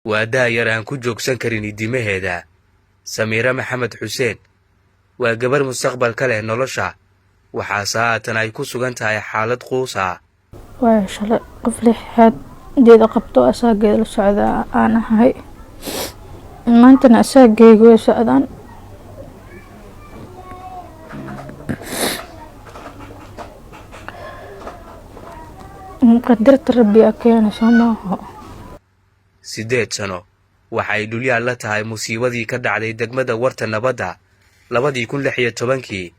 waa daayar aan ku joogsan karin idimaheeda. Samiira Maxamed Xuseen waa gabar mustaqbalka leh nolosha, waxaase haatan ay ku sugan tahay xaalad quus ah. waa shalay qof lixaad deeda qabto asaageeda la socda aan ahay, maantana asaageyga way socdaan. qadarta rabbi aa keenayso maaha. 8 sano waxay dhulyaal la tahay musiibadii ka dhacday degmada Warta Nabadda 2016.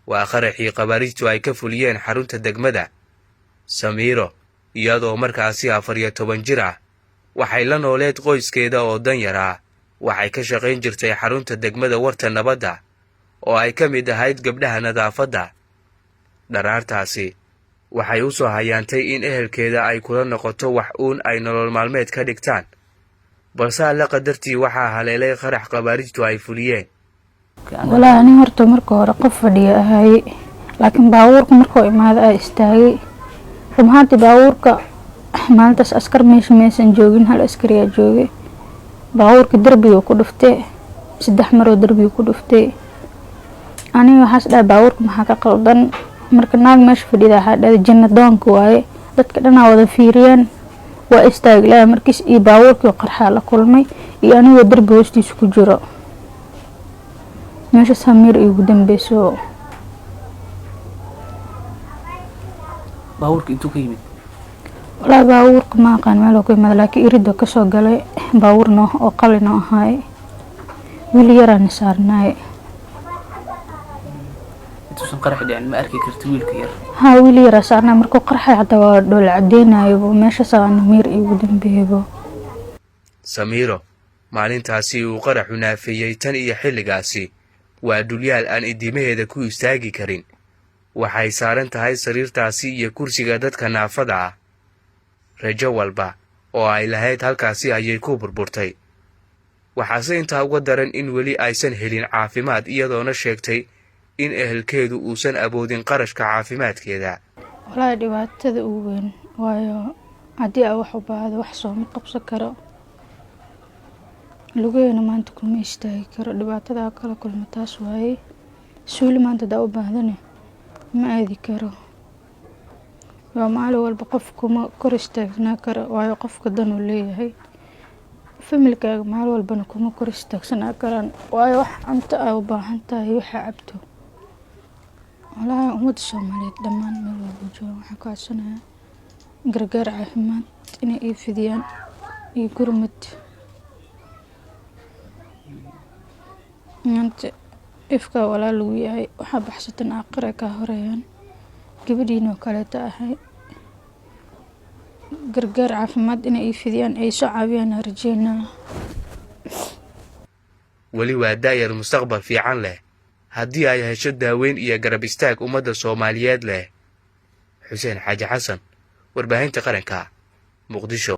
waa qaraxii qabaaristu ay ka fuliyeen xarunta degmada. Samiiro iyadoo markaasi 14 jir ah waxay la nooleed qoyskeeda oo danyar ah. waxay ka shaqayn jirtay xarunta degmada Warta Nabadda oo ay ka mid ahayd gabdhaha nadaafadda. dharaartaasi waxay u soo hayaantay in ehelkeeda ay kula noqoto wax uun ay nolol maalmeed ka dhigtaan, balse alla qadartii waxaa haleelay qarax qabaaristu ay fuliyeen. walaa ani horta marka hore qof fadhiya ahay, laakiin baabuurka markuu imaado ay istaagay. rumaantii baabuurka maalintaas askar meeshan joogin, hal askari ayaa joogay. baabuurka darbiga ku dhuftay 3 maroo darbiga ku dhuftay. aniga waxaas dhahay baabuurka maxaa ka qaldan. marka naag meesha fadhida waxaa dhahay janna doonka waaye. dadka dhanaa wada fiiriyeen, waa istaagay markiis iyo baabuurkii qarxaa la kulmay iyo anigoo darbi hoostiisa ku jiro. meesha Samiir igu dambeyso. baabuurka intuu ka yimid? walaa baabuurka ma aqaan meel uu ka yimid, laakiin iridda ka soo galay baabuurna oo qalin ahay. wiil yaraan saarnaay. intuusan qarax dhicin ma arki karti wiilka yar? haa, wiil yar saarnaay. markuu qarxay xataa waa dhool cadeynayo meesha Samiir igu dambeeyo. Samiiro maalintaasi uu qaraxu naafeeyey tan iyo xilligaasi waa dhulyaal aan idimaheeda ku istaagi karin. waxay saaran tahay sariirtaasi iyo kursiga dadka naafada ah. rajo walba oo ay lahayd halkaasi ayay ku burburtay. waxaase intaa uga daran in weli aysan helin caafimaad, iyadoona sheegtay in ehelkeedu uusan awoodin qarashka caafimaadkeeda. walaa dhibaatada ugu weyn waayo haddii ay wax u baahdo wax sooma qabsan karo. lugeena maanta kuma istaagi karo. dhibaatada kala kulma taas waaye. suuli maanta daa u baahdane ma aadi karo. waa maalin walba qof kuma kor istaagnaa karo, waayo qofka dan uu leeyahay. familkaaga maalin walbana kuma kor istaagsanaa karaan, waayo wax cunto ay u baahan tahay waxa cabto. walaahi ummadda Soomaaliyeed dhammaan meel walba jooga waxaan ka codsanayaa gargaar caafimaad inay ii fidiyaan iyo gurmad. maanta ifka walaa lagu yahay, waxaa baxsatan aakhira ka horeeyaan. gabadhiina oo kaleeta ahay. gargaar caafimaad inay ii fidiyaan, ay soo caawiyaan rajeynaa. weli waa daayar mustaqbal fiican leh haddii ay hesho daaweyn iyo garab istaag ummadda Soomaaliyeed leh. Xuseen Xaaji Xasan, warbaahinta qaranka, Muqdisho.